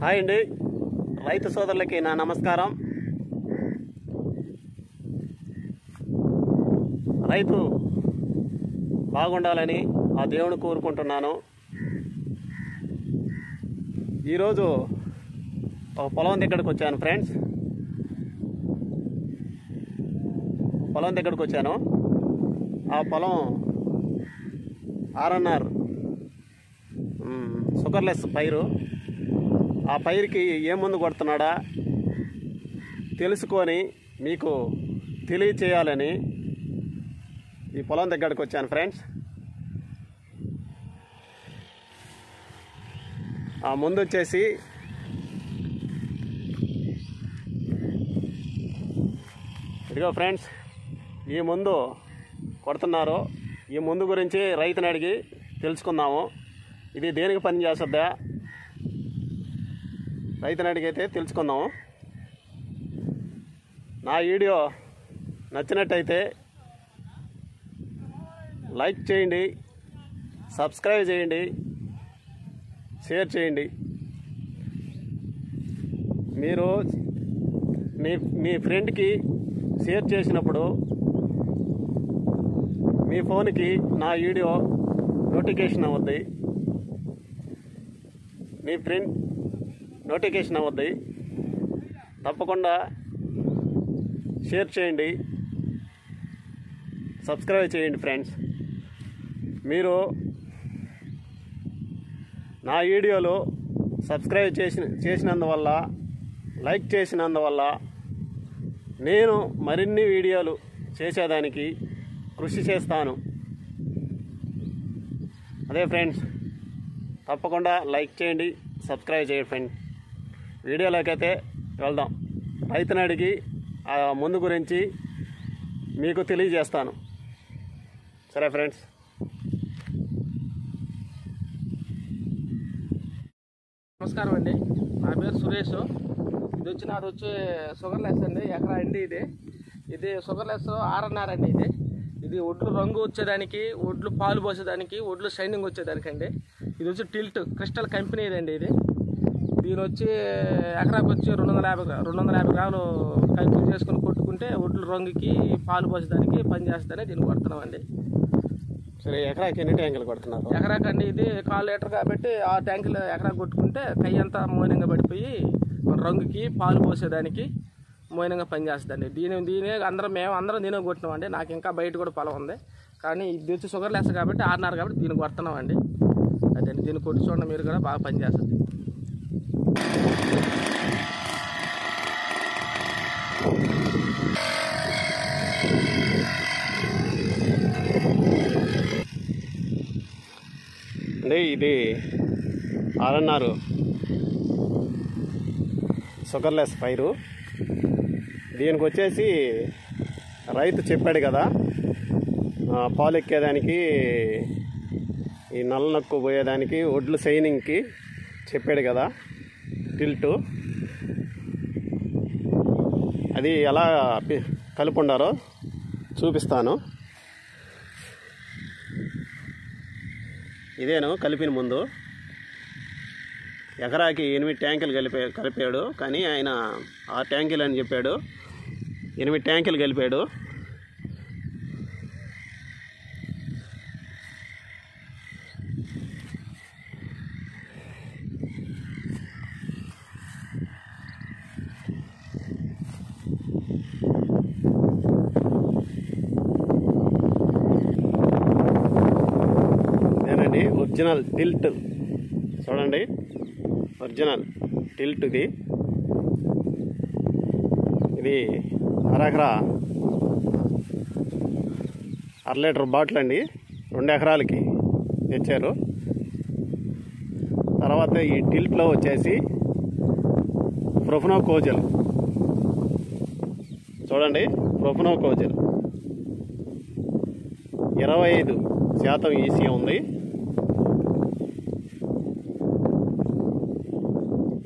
Hi అండి, రైతు సోదరులకి నా నమస్కారం. రైతు బాగుండాలని ఆ దేవుని కోరుకుంటున్నాను. ఈరోజు ఒక పొలం దగ్గరకు వచ్చాను ఫ్రెండ్స్. పొలం దగ్గరకు వచ్చాను. ఆ పొలం ఆర్ఎన్ఆర్ షుగర్లెస్ పైరు. ఆ పైరుకి ఏ మందు కొడుతున్నాడా తెలుసుకొని మీకు తెలియచేయాలని ఈ పొలం దగ్గరకు వచ్చాను ఫ్రెండ్స్. ఆ ముందు వచ్చేసి ఇదిగో ఫ్రెండ్స్, ఈ ముందు కొడుతున్నారు. ఈ ముందు గురించి రైతుని అడిగి తెలుసుకుందాము. ఇది దేనికి పని చేస్తుందా రైతుని అడిగైతే తెలుసుకుందాము. నా వీడియో నచ్చినట్టయితే లైక్ చేయండి, సబ్స్క్రైబ్ చేయండి, షేర్ చేయండి. మీరు మీ ఫ్రెండ్కి షేర్ చేసినప్పుడు మీ ఫోన్కి నా వీడియో నోటిఫికేషన్ అవుద్ది. మీ ఫ్రెండ్ నోటిఫికేషన్ అవుద్ది. తప్పకుండా షేర్ చేయండి, సబ్స్క్రైబ్ చేయండి ఫ్రెండ్స్. మీరు నా వీడియోలు సబ్స్క్రైబ్ చేసినందువల్ల, లైక్ చేసినందువల్ల నేను మరిన్ని వీడియోలు చేసేదానికి కృషి చేస్తాను. అదే ఫ్రెండ్స్, తప్పకుండా లైక్ చేయండి, సబ్స్క్రైబ్ చేయండి ఫ్రెండ్స్. వీడియోలోకి అయితే వెళ్దాం. రైతుని అడిగి ఆ ముందు గురించి మీకు తెలియజేస్తాను. సరే ఫ్రెండ్స్. నమస్కారం అండి, నా పేరు సురేష్. నాది వచ్చి షుగర్లెస్ అండి. ఎకరా అండి ఇది షుగర్లెస్ ఆర్ఎన్ఆర్ అండి. ఇది ఒడ్లు రంగు వచ్చేదానికి, ఒడ్లు పాలు పోసేదానికి, ఒడ్లు షైనింగ్ వచ్చేదానికి అండి. ఇది వచ్చి టిల్ట్ క్రిస్టల్ కంపెనీ ఇదండి. దీని వచ్చి ఎకరాకు వచ్చి 250 గ్రాములు కలుపు చేసుకుని కొట్టుకుంటే ఒడ్లు రంగుకి పాలు పోసేదానికి పని చేస్తుందని దీన్ని కొడుతున్నామండి. సరే, ఎకరాకి ఎన్ని ట్యాంకులు కొడుతున్నారు? ఎకరాకండి ఇది 1/4 లీటర్ కాబట్టి 6 ట్యాంకులు ఎకరాకు కొట్టుకుంటే కయ్యి అంతా మోయినంగా పడిపోయి రంగుకి పాలు పోసేదానికి మోయినంగా పనిచేస్తుందండి. దీని అందరం దీని కొట్టినామండి. నాకు ఇంకా బయట కూడా పొలం ఉంది, కానీ ఇది వచ్చి షుగర్లెస్ కాబట్టి ఆర్ఎన్ఆర్ కాబట్టి దీన్ని కొడుతున్నామండి. అదే దీన్ని కొట్టి చూడండి, మీరు కూడా బాగా పనిచేస్తుంది. అంటే ఇది ఆర్ఎన్ఆర్ షుగర్లెస్ పైరు. దీనికి వచ్చేసి రైతు చెప్పాడు కదా, పాలు ఎక్కేదానికి, ఈ నల్ల నక్కు పోయేదానికి, ఒడ్లు షైనింగ్కి చెప్పాడు కదా టిల్టు. అది ఎలా కలుపుండారో చూపిస్తాను. ఇదేను కలిపిన ముందు. ఎకరాకి 8 ట్యాంకులు కలిపాడు, కానీ ఆయన 6 ట్యాంకులు అని చెప్పాడు. 8 ట్యాంకులు కలిపాడు. ఇదేనండి ఒరిజినల్ టిల్ట్. చూడండి, ఒరిజినల్ టిల్ట్ ఇది 1/2 లీటర్ బాటిల్ అండి. 2 ఎకరాలకి తెచ్చారు. తర్వాత ఈ టిల్ట్లో వచ్చేసి ప్రొఫెనోకోజల్. చూడండి, ప్రొఫెనోకోజల్ 25% ఈసీ ఉంది.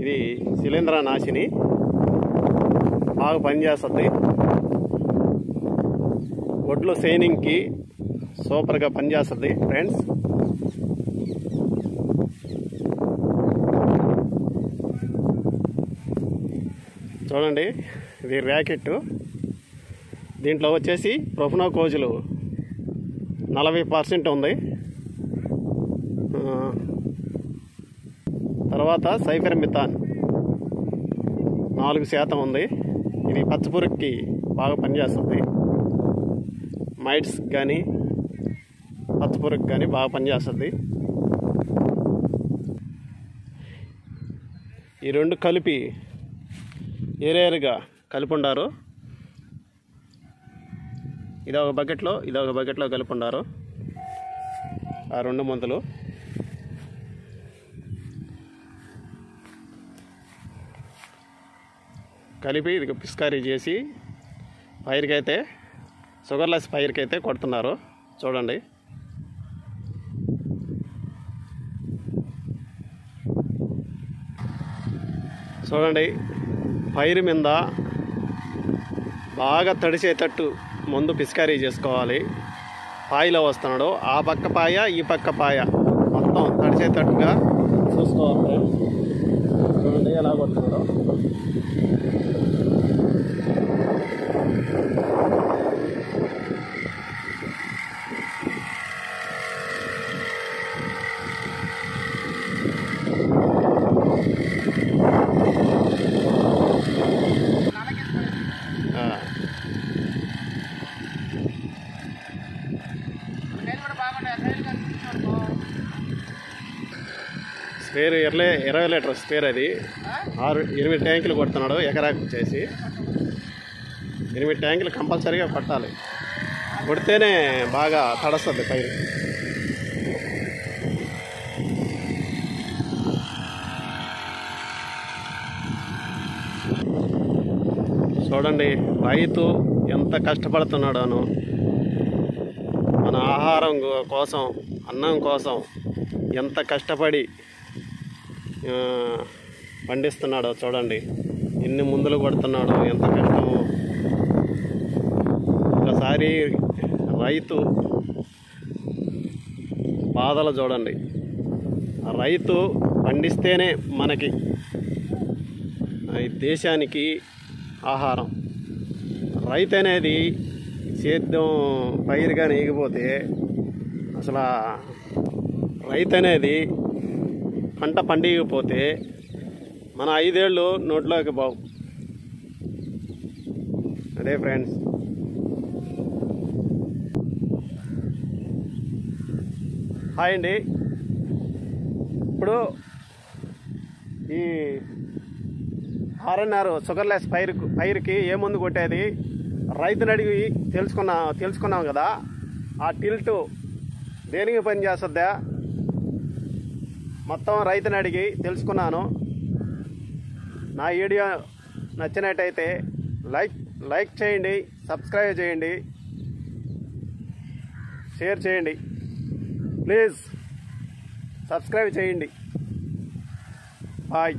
ఇది శిలీంద్ర నాశిని, బాగా పనిచేస్తుంది. ఒడ్లు షైనింగ్కి సూపర్గా పనిచేస్తుంది ఫ్రెండ్స్. చూడండి, ఇది ర్యాకెట్. దీంట్లో వచ్చేసి ప్రొఫెనోకోజులు 40% ఉంది. తర్వాత సైఫెర్మిథాన్ 4% ఉంది. ఇది పచ్చపురుగుకి బాగా పనిచేస్తుంది. మైట్స్ కానీ పచ్చపురుగుకి కానీ బాగా పనిచేస్తుంది. ఈ రెండు కలిపి ఏరేరుగా కలిపి ఉండారు. ఇదొక బకెట్లో కలిపి ఉండారు ఆ రెండు మందులు. కలిపి ఇది పిస్కారీ చేసి పైరుకైతే షుగర్లెస్ పైరుకైతే కొడుతున్నారు. చూడండి, పైరు మీద బాగా తడిసేటట్టు ముందు పిస్కారీ చేసుకోవాలి. పాయలో వస్తున్నాడు, ఆ పక్క పాయ ఈ పక్క పాయ మొత్తం తడిసేటట్టుగా చూసుకోవాలి. చూడండి ఎలా కొడుతున్నాడో. Spare 20 litre spare. అది 8 ట్యాంకులు కొడుతున్నాడు ఎకరాకి వచ్చేసి. 8 ట్యాంకులు కంపల్సరీగా కొట్టాలి, కొడితేనే బాగా తడుస్తుంది పైరు. చూడండి రైతు ఎంత కష్టపడుతున్నాడోను. మన ఆహారం కోసం, అన్నం కోసం ఎంత కష్టపడి పండిస్తున్నాడో చూడండి. ఎన్ని మందులు కొడుతున్నాడో, ఎంత కష్టమో. ఒకసారి రైతు బాధలు చూడండి. రైతు పండిస్తేనే మనకి ఈ దేశానికి ఆహారం. రైతు అనేది సేద్యం పైరుగా నేగిపోతే అసలు రైతు అనేది పంట పండిపోతే మన 5 ఏళ్ళు నోట్లోకి బావు. అదే ఫ్రెండ్స్. హాయ్ అండి. ఇప్పుడు ఈ ఆర్ఎన్ఆర్ షుగర్లెస్ పైరుకి ఏ మందు కొట్టేది రైతుని అడిగి తెలుసుకున్నాం కదా. ఆ టిల్టు దేనికి పని చేస్తుందా మొత్తం రైతుని అడిగి తెలుసుకున్నాను. నా వీడియో నచ్చినట్టయితే లైక్ చేయండి, సబ్స్క్రైబ్ చేయండి, షేర్ చేయండి. ప్లీజ్ సబ్స్క్రైబ్ చేయండి. బాయ్.